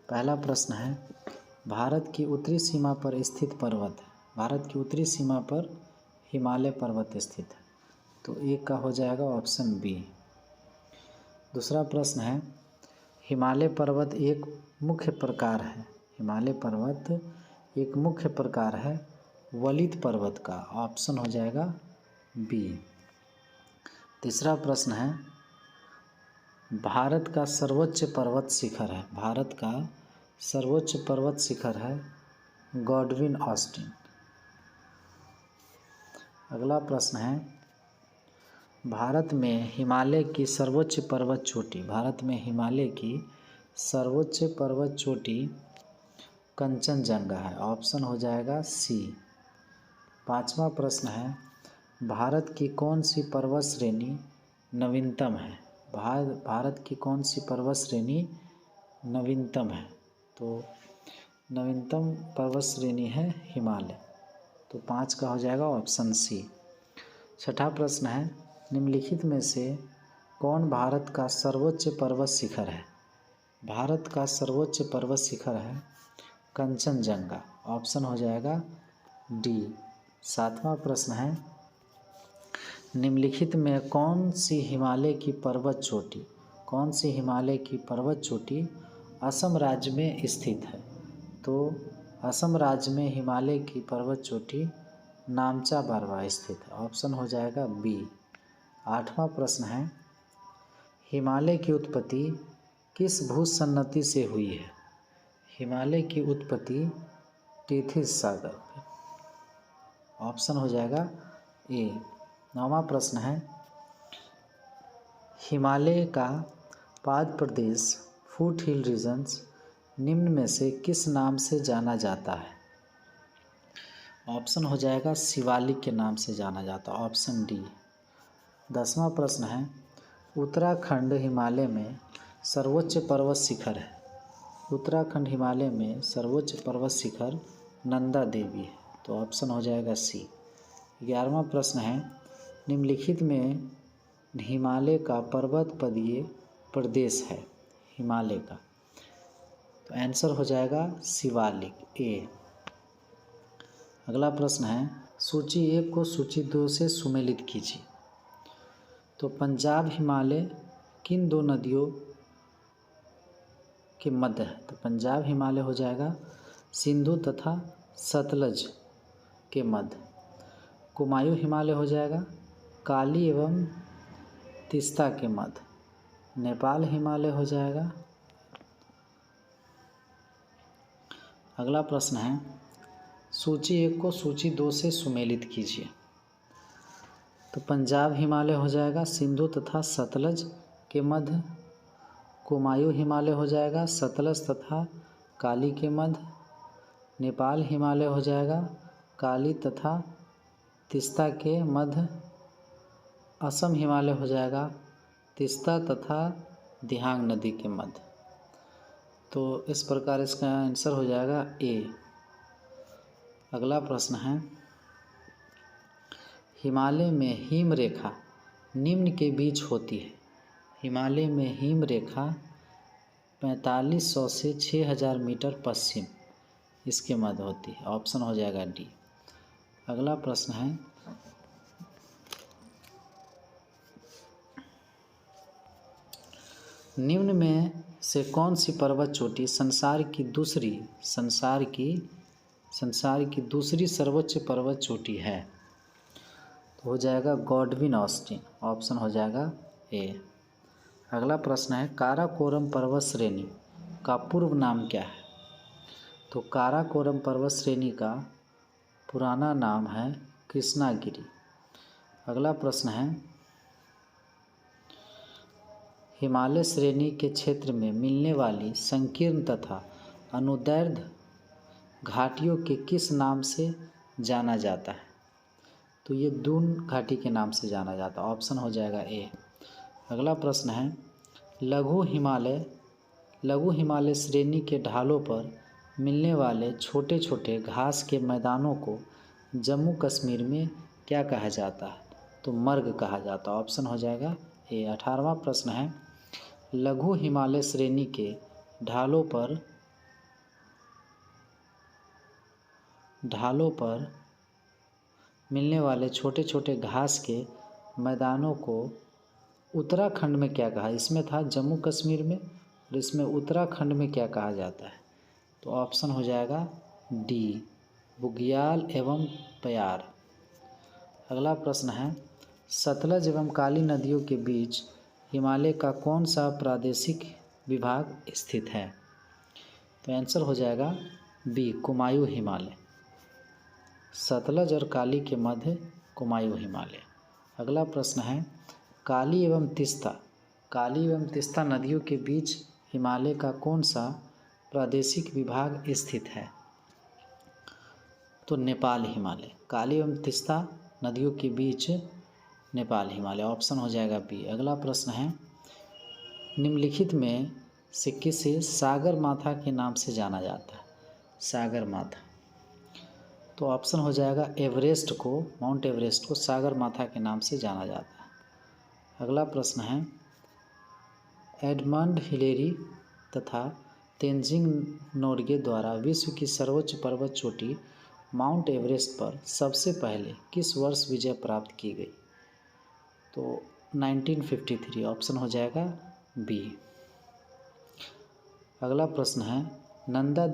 पहला प्रश्न है, भारत की उत्तरी सीमा पर स्थित पर्वत है। भारत की उत्तरी सीमा पर हिमालय पर्वत स्थित है। तो एक का हो जाएगा ऑप्शन बी। दूसरा प्रश्न है, हिमालय पर्वत एक मुख्य प्रकार है। हिमालय पर्वत एक मुख्य प्रकार है वलित पर्वत का। ऑप्शन हो जाएगा बी। तीसरा प्रश्न है, भारत का सर्वोच्च पर्वत शिखर है। भारत का सर्वोच्च पर्वत शिखर है गॉडविन ऑस्टिन। अगला प्रश्न है, भारत में हिमालय की सर्वोच्च पर्वत चोटी। भारत में हिमालय की सर्वोच्च पर्वत चोटी कंचनजंगा है। ऑप्शन हो जाएगा सी। पांचवा प्रश्न है, भारत की कौन सी पर्वत श्रेणी नवीनतम है। भारत की कौन सी पर्वत श्रेणी नवीनतम है। तो नवीनतम पर्वत श्रेणी है हिमालय। तो 5 का हो जाएगा ऑप्शन सी। छठा प्रश्न है, निम्नलिखित में से कौन भारत का सर्वोच्च पर्वत शिखर है। भारत का सर्वोच्च पर्वत शिखर है कंचनजंगा। ऑप्शन हो जाएगा डी। सातवां प्रश्न है, निम्नलिखित में कौन सी हिमालय की पर्वत चोटी असम राज्य में स्थित है। तो असम राज्य में हिमालय की पर्वत चोटी नामचा बारवा स्थित है। ऑप्शन हो जाएगा बी। आठवां प्रश्न है, हिमालय की उत्पत्ति किस भूसन्नति से हुई है। हिमालय की उत्पत्ति टीथिस सागर। ऑप्शन हो जाएगा ए। नौवां प्रश्न है, हिमालय का पाद प्रदेश फुट हिल रीजन्स निम्न में से किस नाम से जाना जाता है। ऑप्शन हो जाएगा शिवालिक के नाम से जाना जाता है। Option D. 10वां प्रश्न है, उत्तराखंड हिमालय में सर्वोच्च पर्वत शिखर है। उत्तराखंड हिमालय में सर्वोच्च पर्वत शिखर नंदा देवी है। तो ऑप्शन हो जाएगा सी। 11वां प्रश्न है, निम्नलिखित में हिमालय का पर्वतपदीय प्रदेश है हिमालय का। तो आंसर हो जाएगा शिवालिक ए। अगला प्रश्न है, सूची 1 को सूची 2 से सुमेलित कीजिए। तो पंजाब हिमालय किन दो नदियों के मध्य है। तो पंजाब हिमालय हो जाएगा सिंधु तथा सतलज के मध्य। कुमायूं हिमालय हो जाएगा काली एवं तीस्ता के मध्य। नेपाल हिमालय हो जाएगा। अगला प्रश्न है, सूची 1 को सूची 2 से सुमेलित कीजिए। तो पंजाब हिमालय हो जाएगा सिंधु तथा सतलज के मध्य। कुमायूं हिमालय हो जाएगा सतलज तथा काली के मध्य। नेपाल हिमालय हो जाएगा काली तथा तीस्ता के मध्य। असम हिमालय हो जाएगा तीस्ता तथा दिहांग नदी के मध्य। तो इस प्रकार इसका आंसर हो जाएगा ए। अगला प्रश्न है, हिमालय में हिम रेखा निम्न के बीच होती है। हिमालय में हिम रेखा 4500 से 6000 मीटर पश्चिम इसके मध्य होती है। ऑप्शन हो जाएगा डी। अगला प्रश्न है, निम्न में से कौन सी पर्वत चोटी संसार की दूसरी सर्वोच्च पर्वत चोटी है। तो हो जाएगा गॉडविन ऑस्टिन। ऑप्शन हो जाएगा ए। अगला प्रश्न है, काराकोरम पर्वत श्रेणी का पूर्व नाम क्या है। तो काराकोरम पर्वत श्रेणी का पुराना नाम है कृष्णागिरी। अगला प्रश्न है, हिमालय श्रेणी के क्षेत्र में मिलने वाली संकीर्ण तथा अनुदैर्ध्य घाटियों के किस नाम से जाना जाता है। तो ये दून घाटी के नाम से जाना जाता है। ऑप्शन हो जाएगा ए। अगला प्रश्न है, लघु हिमालय श्रेणी के ढालों पर मिलने वाले छोटे छोटे घास के मैदानों को जम्मू कश्मीर में क्या कहा जाता है। तो मर्ग कहा जाता है। ऑप्शन हो जाएगा ए। 18वां प्रश्न है, लघु हिमालय श्रेणी के ढालों पर ढालों पर मिलने वाले छोटे छोटे घास के मैदानों को उत्तराखंड में क्या कहा? इसमें था जम्मू कश्मीर में और इसमें उत्तराखंड में क्या कहा जाता है? तो ऑप्शन हो जाएगा डी, बुग्याल एवं प्यार। अगला प्रश्न है, सतलज एवं काली नदियों के बीच हिमालय का कौन सा प्रादेशिक विभाग स्थित है? तो आंसर हो जाएगा बी, कुमायूं हिमालय। सतलज और काली के मध्य कुमायूं हिमालय। अगला प्रश्न है, काली एवं तीस्ता नदियों के बीच हिमालय का कौन सा प्रादेशिक विभाग स्थित है? तो नेपाल हिमालय। काली एवं तीस्ता नदियों के बीच नेपाल हिमालय, ऑप्शन हो जाएगा बी। अगला प्रश्न है, निम्नलिखित में से किसे सागर माथा के नाम से जाना जाता है? सागर माथा, तो ऑप्शन हो जाएगा एवरेस्ट को, माउंट एवरेस्ट को सागर माथा के नाम से जाना जाता है। अगला प्रश्न है, एडमंड हिलेरी तथा तेंजिंग नोर्गे द्वारा विश्व की सर्वोच्च पर्वत चोटी माउंट एवरेस्ट पर सबसे पहले किस वर्ष विजय प्राप्त की गई? तो 1953, ऑप्शन हो जाएगा बी। अगला प्रश्न है, नंदा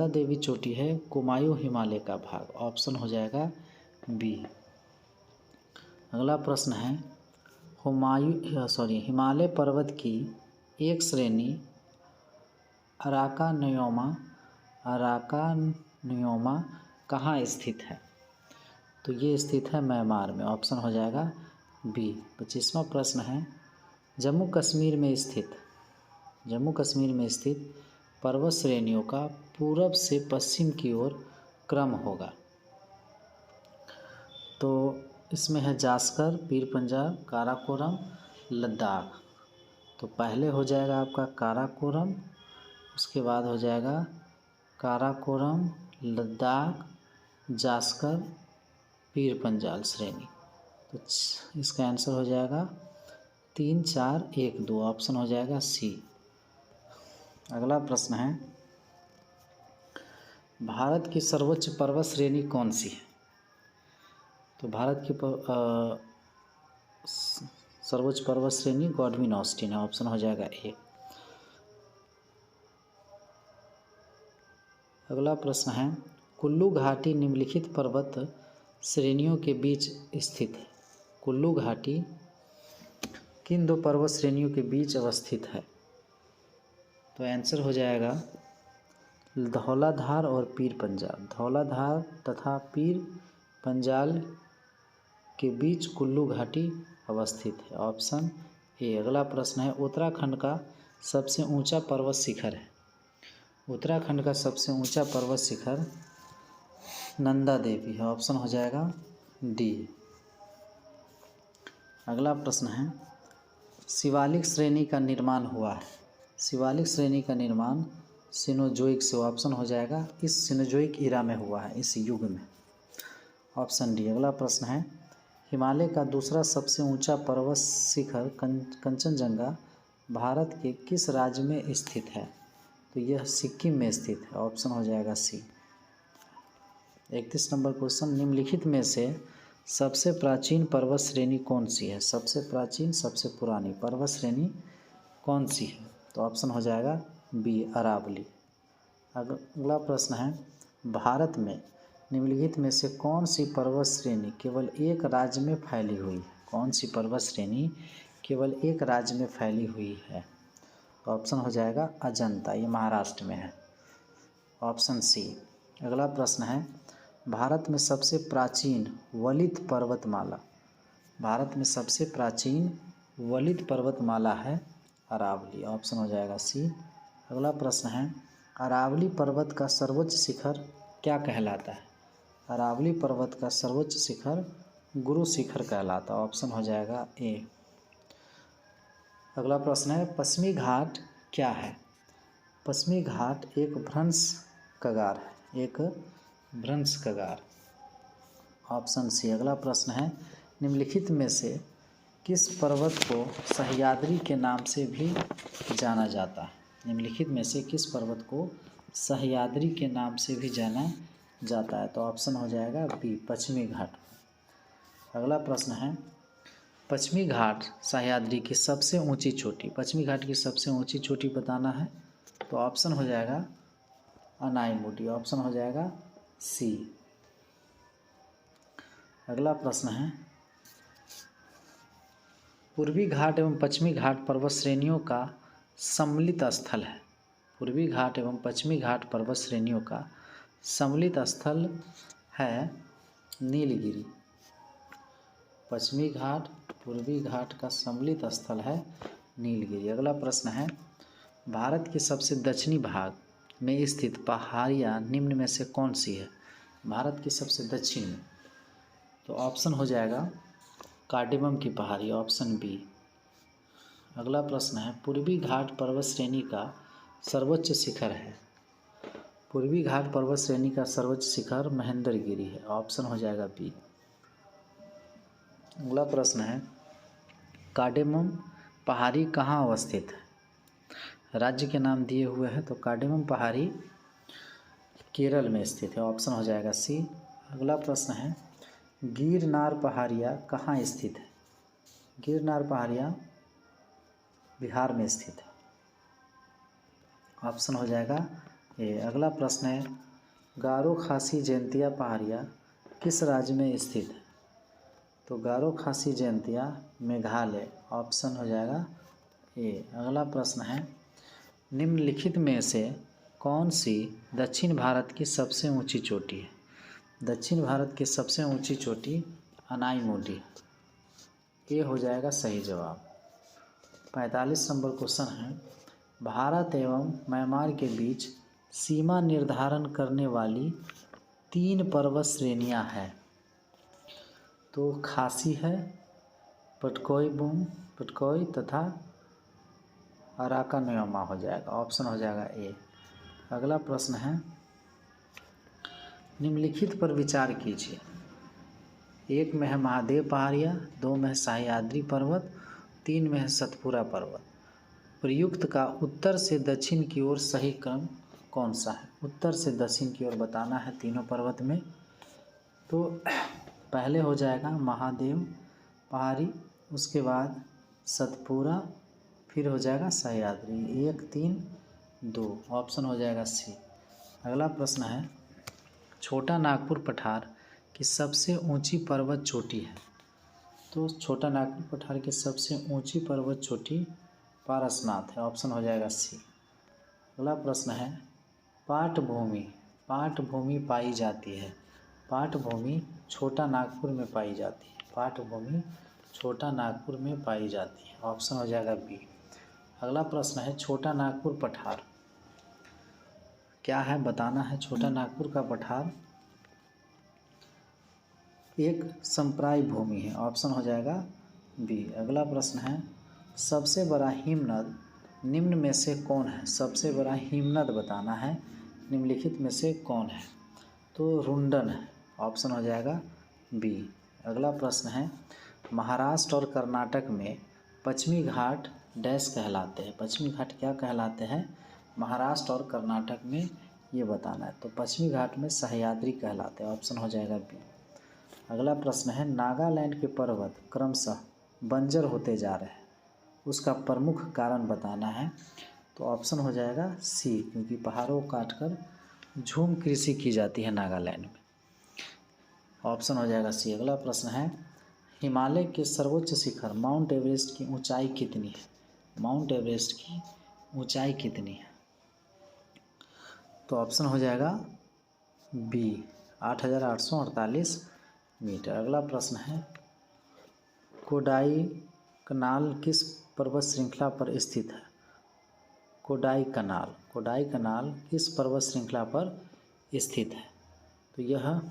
देवी चोटी है कुमायूं हिमालय का भाग, ऑप्शन हो जाएगा बी। अगला प्रश्न है, हिमालय पर्वत की एक श्रेणी अराकानियोमा कहाँ स्थित है? तो ये स्थित है म्यांमार में, ऑप्शन हो जाएगा बी। 25वां प्रश्न है, जम्मू कश्मीर में स्थित पर्वत श्रेणियों का पूरब से पश्चिम की ओर क्रम होगा? तो इसमें है जास्कर, पीर पंजाल, काराकोरम, लद्दाख। तो पहले हो जाएगा आपका काराकोरम, उसके बाद हो जाएगा काराकोरम, लद्दाख, जास्कर, पीर पंजाल श्रेणी। तो इसका आंसर हो जाएगा 3, 4, 1, 2, ऑप्शन हो जाएगा सी। अगला प्रश्न है, भारत की सर्वोच्च पर्वत श्रेणी कौन सी है? तो भारत की सर्वोच्च पर्वत श्रेणी गॉडविन ऑस्टिन है, ऑप्शन हो जाएगा ए। अगला प्रश्न है, कुल्लू घाटी निम्नलिखित पर्वत श्रेणियों के बीच स्थित है? कुल्लू घाटी किन दो पर्वत श्रेणियों के बीच अवस्थित है? तो आंसर हो जाएगा धौलाधार और पीर पंजाल। धौलाधार तथा पीर पंजाल के बीच कुल्लू घाटी अवस्थित है, ऑप्शन ए। अगला प्रश्न है, उत्तराखंड का सबसे ऊंचा पर्वत शिखर है? उत्तराखंड का सबसे ऊंचा पर्वत शिखर नंदा देवी है, ऑप्शन हो जाएगा डी। अगला प्रश्न है, शिवालिक श्रेणी का निर्माण हुआ है? शिवालिक श्रेणी का निर्माण सिनोजोइक से, ऑप्शन हो जाएगा इस सिनोजोइक इरा में हुआ है, इस युग में, ऑप्शन डी। अगला प्रश्न है, हिमालय का दूसरा सबसे ऊंचा पर्वत शिखर कंचनजंगा भारत के किस राज्य में स्थित है? तो यह सिक्किम में स्थित है, ऑप्शन हो जाएगा सी। 31 नंबर क्वेश्चन, निम्नलिखित में से सबसे प्राचीन पर्वत श्रेणी कौन सी है? सबसे प्राचीन, सबसे पुरानी पर्वत श्रेणी कौन सी है? तो ऑप्शन हो जाएगा बी, अरावली। अगला प्रश्न है, भारत में निम्नलिखित में से कौन सी पर्वत श्रेणी केवल एक राज्य में फैली हुई है? कौन सी पर्वत श्रेणी केवल एक राज्य में फैली हुई है? तो ऑप्शन हो जाएगा अजंता, ये महाराष्ट्र में है, ऑप्शन सी। अगला प्रश्न है, भारत में सबसे प्राचीन वलित पर्वतमाला? भारत में सबसे प्राचीन वलित पर्वतमाला है अरावली, ऑप्शन हो जाएगा सी। अगला प्रश्न है, अरावली पर्वत का सर्वोच्च शिखर क्या कहलाता है? अरावली पर्वत का सर्वोच्च शिखर गुरु शिखर कहलाता है, ऑप्शन हो जाएगा ए। अगला प्रश्न है, पश्चिमी घाट क्या है? पश्चिमी घाट एक भ्रंश कगार है, एक भ्रंश कगार, ऑप्शन सी। अगला प्रश्न है, निम्नलिखित में से किस पर्वत को सह्याद्री के नाम से भी जाना जाता है? निम्नलिखित में से किस पर्वत को सह्याद्री के नाम से भी जाना जाता है। तो ऑप्शन हो जाएगा बी, पश्चिमी घाट। अगला प्रश्न है, पश्चिमी घाट सह्याद्री की सबसे ऊंची चोटी, पश्चिमी घाट की सबसे ऊंची चोटी बताना है। तो ऑप्शन हो जाएगा अनाईमुडी, ऑप्शन हो जाएगा सी। अगला प्रश्न है, पूर्वी घाट एवं पश्चिमी घाट पर्वत श्रेणियों का सम्मिलित स्थल है। पूर्वी घाट एवं पश्चिमी घाट पर्वत श्रेणियों का सम्मिलित स्थल है नीलगिरी। पश्चिमी घाट पूर्वी घाट का सम्मिलित स्थल है नीलगिरी। अगला प्रश्न है, भारत के सबसे दक्षिणी भाग में स्थित पहाड़ियाँ निम्न में से कौन सी है। भारत की सबसे दक्षिण में, तो ऑप्शन हो जाएगा कार्डेमम की पहाड़ी, ऑप्शन बी। अगला प्रश्न है, पूर्वी घाट पर्वत श्रेणी का सर्वोच्च शिखर है। पूर्वी घाट पर्वत श्रेणी का सर्वोच्च शिखर महेंद्रगिरी है, ऑप्शन हो जाएगा बी। अगला प्रश्न है, कार्डेमम पहाड़ी कहाँ अवस्थित है। राज्य के नाम दिए हुए हैं, तो कार्डेमम पहाड़ी केरल में स्थित है, ऑप्शन हो जाएगा सी। अगला प्रश्न है, गिरनार पहाड़ियाँ कहाँ स्थित है। गिरनार पहाड़ियाँ बिहार में स्थित है, ऑप्शन हो जाएगा ए। अगला प्रश्न है, गारो खासी जयंतिया पहाड़ियाँ किस राज्य में स्थित है। तो गारो खासी जयंतिया मेघालय, ऑप्शन हो जाएगा ए। अगला प्रश्न है, निम्नलिखित में से कौन सी दक्षिण भारत की सबसे ऊंची चोटी है। दक्षिण भारत की सबसे ऊंची चोटी अनाईमुडी, ये हो जाएगा सही जवाब। 45 नंबर क्वेश्चन है, भारत एवं म्यांमार के बीच सीमा निर्धारण करने वाली 3 पर्वत श्रेणियां हैं। तो खासी है, पटकोई तथा अराकानयमा हो जाएगा, ऑप्शन हो जाएगा ए। अगला प्रश्न है, निम्नलिखित पर विचार कीजिए। 1 में है महादेव पहाड़ियाँ, 2 में है सह्याद्री पर्वत, 3 में है सतपुरा पर्वत। प्रयुक्त का उत्तर से दक्षिण की ओर सही क्रम कौन सा है। उत्तर से दक्षिण की ओर बताना है तीनों पर्वत में। तो पहले हो जाएगा महादेव पहाड़ी, उसके बाद सतपुरा, फिर हो जाएगा सह्याद्री। 1, 3, 2, ऑप्शन हो जाएगा सी। अगला प्रश्न है, छोटा नागपुर पठार की सबसे ऊंची पर्वत चोटी है। तो छोटा नागपुर पठार की सबसे ऊंची पर्वत चोटी पारसनाथ है, ऑप्शन हो जाएगा सी। अगला प्रश्न है, पाटभूमि पाई जाती है। पाटभूमि छोटा नागपुर में पाई जाती है। पाटभूमि छोटा नागपुर में पाई जाती है, ऑप्शन हो जाएगा बी। अगला प्रश्न है, छोटा नागपुर पठार क्या है बताना है। छोटा नागपुर का पठार एक संप्राय भूमि है, ऑप्शन हो जाएगा बी। अगला प्रश्न है, सबसे बड़ा हिमनद निम्न में से कौन है। सबसे बड़ा हिमनद बताना है, निम्नलिखित में से कौन है। तो रुंडन है, ऑप्शन हो जाएगा बी। अगला प्रश्न है, महाराष्ट्र और कर्नाटक में पश्चिमी घाट डैश कहलाते हैं। पश्चिमी घाट क्या कहलाते हैं महाराष्ट्र और कर्नाटक में, ये बताना है। तो पश्चिमी घाट में सह्याद्री कहलाते हैं, ऑप्शन हो जाएगा बी। अगला प्रश्न है, नागालैंड के पर्वत क्रमशः बंजर होते जा रहे हैं, उसका प्रमुख कारण बताना है। तो ऑप्शन हो जाएगा सी, क्योंकि पहाड़ों को काटकर झूम कृषि की जाती है नागालैंड में, ऑप्शन हो जाएगा सी। अगला प्रश्न है, हिमालय के सर्वोच्च शिखर माउंट एवरेस्ट की ऊंचाई कितनी है। माउंट एवरेस्ट की ऊंचाई कितनी है। तो ऑप्शन हो जाएगा बी, 8,848 मीटर। अगला प्रश्न है, कोडाई कनाल किस पर्वत श्रृंखला पर स्थित है। कोडाई कनाल किस पर्वत श्रृंखला पर स्थित है। तो यह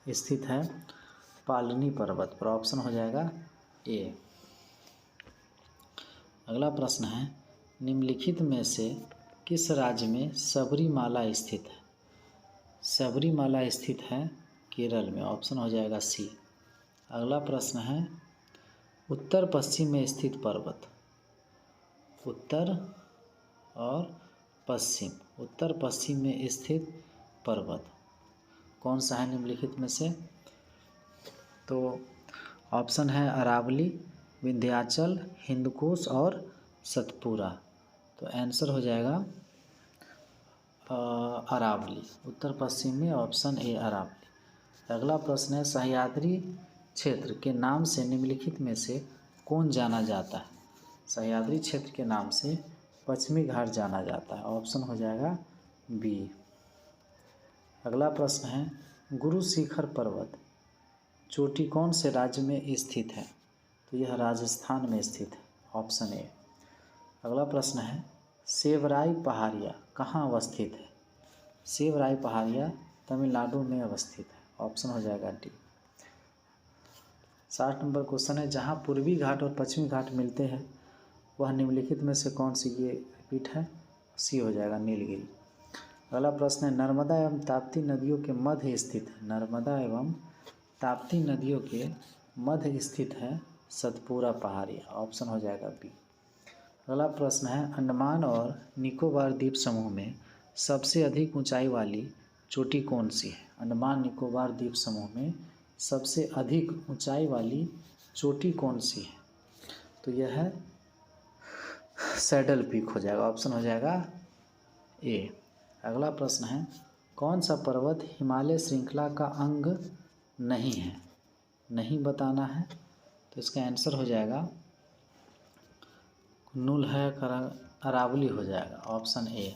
स्थित है पालनी पर्वत पर, ऑप्शन हो जाएगा ए। अगला प्रश्न है, निम्नलिखित में से किस राज्य में सबरीमाला स्थित है। सबरीमाला स्थित है केरल में, ऑप्शन हो जाएगा सी। अगला प्रश्न है, उत्तर पश्चिम में स्थित पर्वत। उत्तर और पश्चिम उत्तर पश्चिम में स्थित पर्वत कौन सा है निम्नलिखित में से? तो ऑप्शन है अरावली, विंध्याचल, हिंदकुश और सतपुरा। तो आंसर हो जाएगा अरावली। उत्तर पश्चिम में ऑप्शन ए अरावली। अगला प्रश्न है सह्याद्री क्षेत्र के नाम से निम्नलिखित में से कौन जाना जाता है? सह्याद्री क्षेत्र के नाम से पश्चिमी घाट जाना जाता है। ऑप्शन हो जाएगा बी। अगला प्रश्न है गुरु शिखर पर्वत चोटी कौन से राज्य में स्थित है? तो यह राजस्थान में स्थित है। Option A. अगला प्रश्न है सेवराई पहाड़ियाँ कहाँ अवस्थित है? सेवराई पहाड़ियाँ तमिलनाडु में अवस्थित है। ऑप्शन हो जाएगा डी। 60 नंबर क्वेश्चन है जहाँ पूर्वी घाट और पश्चिमी घाट मिलते हैं वह निम्नलिखित में से कौन सी ये पीठ है? सी हो जाएगा नीलगिरी। अगला प्रश्न है नर्मदा एवं ताप्ती नदियों के मध्य स्थित है। नर्मदा एवं ताप्ती नदियों के मध्य स्थित है सतपुरा पहाड़ियाँ। ऑप्शन हो जाएगा बी। अगला प्रश्न है अंडमान और निकोबार द्वीप समूह में सबसे अधिक ऊंचाई वाली चोटी कौन सी है? अंडमान निकोबार द्वीप समूह में सबसे अधिक ऊंचाई वाली चोटी कौन सी है? तो यह है सैडल पीक हो जाएगा। ऑप्शन हो जाएगा ए। अगला प्रश्न है कौन सा पर्वत हिमालय श्रृंखला का अंग नहीं है? नहीं बताना है तो इसका आंसर हो जाएगा कुन्नुल है, अरावली हो जाएगा। Option A.